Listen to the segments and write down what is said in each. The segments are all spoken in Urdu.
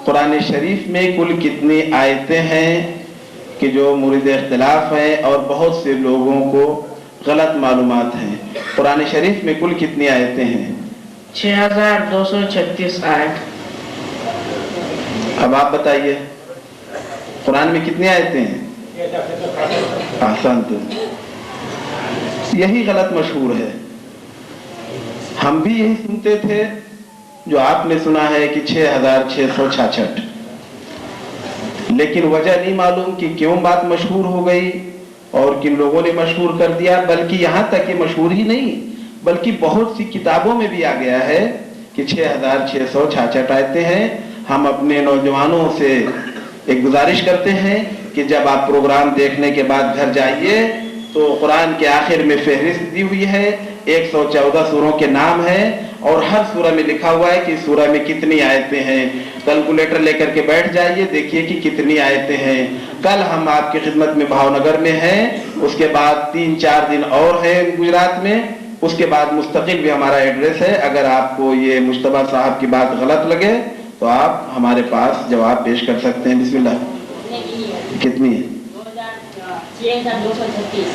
قرآن شریف میں کل کتنی آیتیں ہیں کہ جو مورد اختلاف ہیں اور بہت سے لوگوں کو غلط معلومات ہیں؟ قرآن شریف میں کل کتنی آیتیں ہیں؟ 6236 آیت۔ اب آپ بتائیے قرآن میں کتنی آیتیں ہیں؟ احسنت، یہی غلط مشہور ہے۔ ہم بھی یہی سنتے تھے جو آپ نے سنا ہے کہ 6666، لیکن وجہ نہیں معلوم کہ کیوں بات مشہور ہو گئی اور کن لوگوں نے مشہور کر دیا، بلکہ یہاں تک کہ مشہور ہی نہیں بلکہ بہت سی کتابوں میں بھی آ گیا ہے کہ 6666 آیتیں ہیں۔ ہم اپنے نوجوانوں سے ایک گزارش کرتے ہیں کہ جب آپ پروگرام دیکھنے کے بعد گھر جائیے تو قرآن کے آخر میں فہرست دی ہوئی ہے، 114 سوروں کے نام ہیں اور ہر سورہ میں لکھا ہوا ہے کہ اس سورہ میں کتنی آیتیں ہیں۔ کیلکولیٹر لے کر کے بیٹھ جائیے، دیکھیے کہ کتنی آیتیں ہیں۔ کل ہم آپ کی خدمت میں بھاونگر میں ہیں، اس کے بعد 3-4 دن اور ہیں گجرات میں، اس کے بعد مستقل بھی ہمارا ایڈریس ہے۔ اگر آپ کو یہ مجتبیٰ صاحب کی بات غلط لگے تو آپ ہمارے پاس جواب پیش کر سکتے ہیں۔ بسم اللہ، کتنی ہے؟ 6236،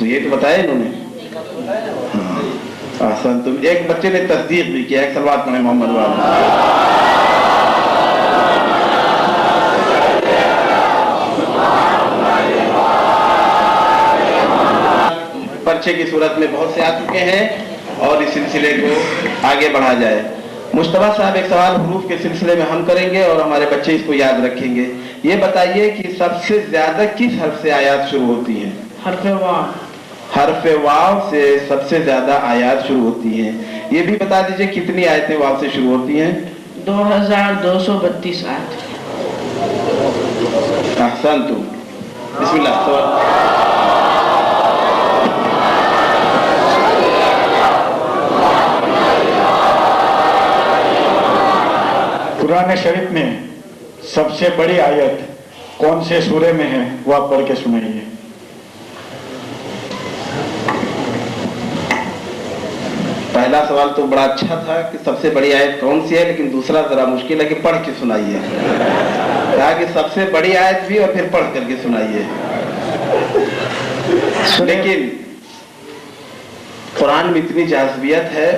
یہ تو بتایا انہوں نے۔ ہاں احسن، تم ایک بچے نے تصدیق بھی کیا۔ ایک صلوات پڑھیں محمد والا۔ پرچے کی صورت میں بہت سے آ چکے ہیں اور اس سلسلے کو آگے بڑھا جائے۔ مجتبیٰ صاحب ایک سوال حروف کے سلسلے میں ہم کریں گے اور ہمارے بچے اس کو یاد رکھیں گے۔ یہ بتائیے کہ سب سے زیادہ کس حرف سے آیات شروع ہوتی ہیں؟ حرف واو۔ حرف واو سے سب سے زیادہ آیات شروع ہوتی ہیں۔ یہ بھی بتا دیجئے کتنی آیتیں واو سے شروع ہوتی ہیں؟ 2232 آیت۔ احسن، تم بسم اللہ۔ قرآن شریف میں سب سے بڑی آیت کون سے سورے میں ہے وہ آپ پڑھ کے سنائیے۔ پہلا سوال تو بڑا اچھا تھا کہ سب سے بڑی آیت کون سی ہے، لیکن دوسرا ذرا مشکل ہے کہ پڑھ کے سنائیے۔ کہا کہ سب سے بڑی آیت بھی اور پھر پڑھ کر کے سنائیے۔ لیکن قرآن میں اتنی جاذبیت ہے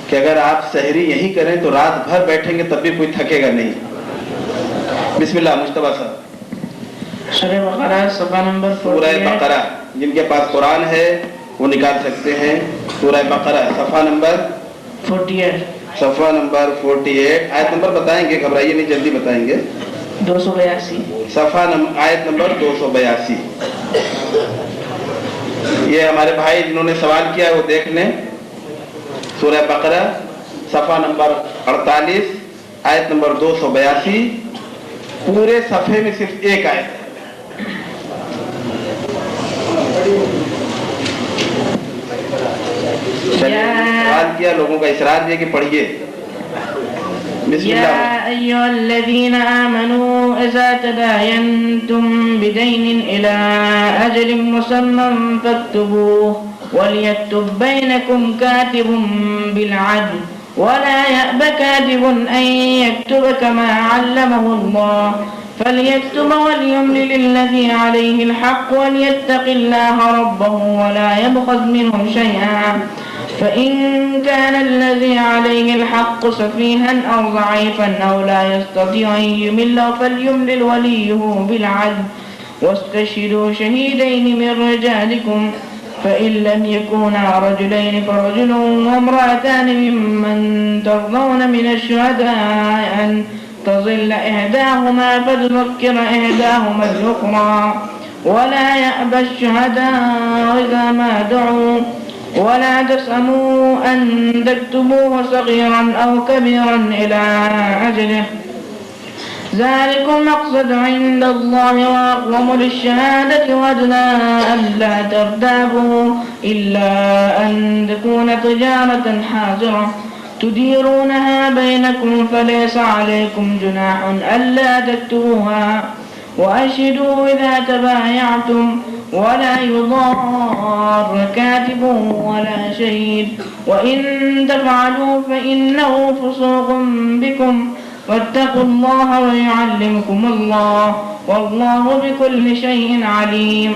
کہ اگر آپ سحری یہی کریں تو رات بھر بیٹھیں گے تب بھی کوئی تھکے گا نہیں۔ بسم اللہ مجتبیٰ صاحب۔ سورہ بقرہ صفحہ نمبر 48۔ سورہ بقرہ، جن کے پاس قرآن ہے وہ نکال سکتے ہیں۔ سورہ بقرہ صفحہ نمبر 48۔ صفحہ نمبر 48، آیت نمبر بتائیں گے، گھبرائیے نہیں، جلدی بتائیں گے۔ 282۔ صفحہ آیت نمبر 282۔ یہ ہمارے بھائی جنہوں نے سوال کیا ہے وہ دیکھ لیں۔ سورہ بقرہ صفحہ نمبر 48، آیت نمبر 282۔ پورے صفحے میں صرف ایک آیت ہے۔ سوال کیا، لوگوں کا اصرار بھی ہے کہ پڑھیے۔ بسم يا اللہ۔ أيها الذين آمنوا إذا تداينتم بدين إلى أجل مسمى فاكتبوه وليكتب بينكم كاتب بالعدل ولا يأب كاتب أن يكتب كما علمه الله فليكتب وليملل الذي عليه الحق وليتق الله ربه ولا يبخس منه شيئا فإن كان الذي عليه الحق سفيها أو ضعيفا أو لا يستطيع أن يمل فليملل وليه بالعدل واستشهدوا شهيدين من رجالكم فإن لم يكونا رجلين فرجل وامرأتان ممن ترضون من الشهداء أن تضل إحداهما فتذكر إحداهما الأخرى ولا يأبى الشهداء إذا ما دعوا ولا تسأموا أن تكتبوه صغيرا أو كبيرا إلى أجله ذلكم مقصد عند الله وأقوم للشهادة وأدنى ألا ترتابوا إلا أن تكون تجارة حاضرة تديرونها بينكم فليس عليكم جناح ألا تكتبوها وأشهدوا إذا تبايعتم ولا يضار كاتب ولا شهيد وإن تفعلوا فإنه فسوق بكم واتقوا الله ويعلمكم الله والله بكل شيء عليم.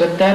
70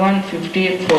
154।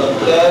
70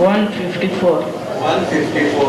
154। 154।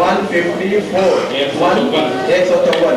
154 154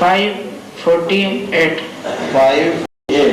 548। 58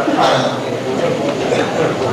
18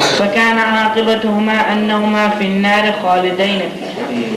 فكان عاقبتهما أنهما في النار خالدين فيها.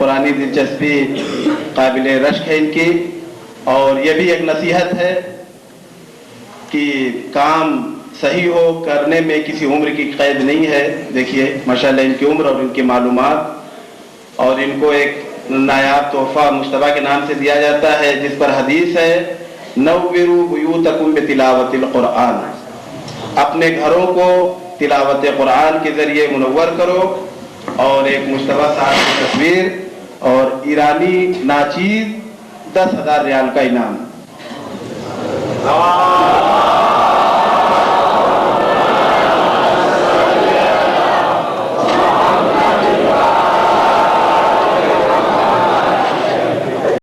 قرآنی دلچسپی قابل رشک ہے ان کی، اور یہ بھی ایک نصیحت ہے کہ کام صحیح ہو، کرنے میں کسی عمر کی قید نہیں ہے۔ دیکھیے ماشاءاللہ ان کی عمر اور ان کی معلومات، اور ان کو ایک نایاب تحفہ مشتبہ کے نام سے دیا جاتا ہے، جس پر حدیث ہے نوّروا بیوتکم بتلاوت القرآن، اپنے گھروں کو تلاوت قرآن کے ذریعے منور کرو، اور ایک مشتبہ صاحب کی تصویر اور ایرانی ناچیز 10,000 ریال کا انعام۔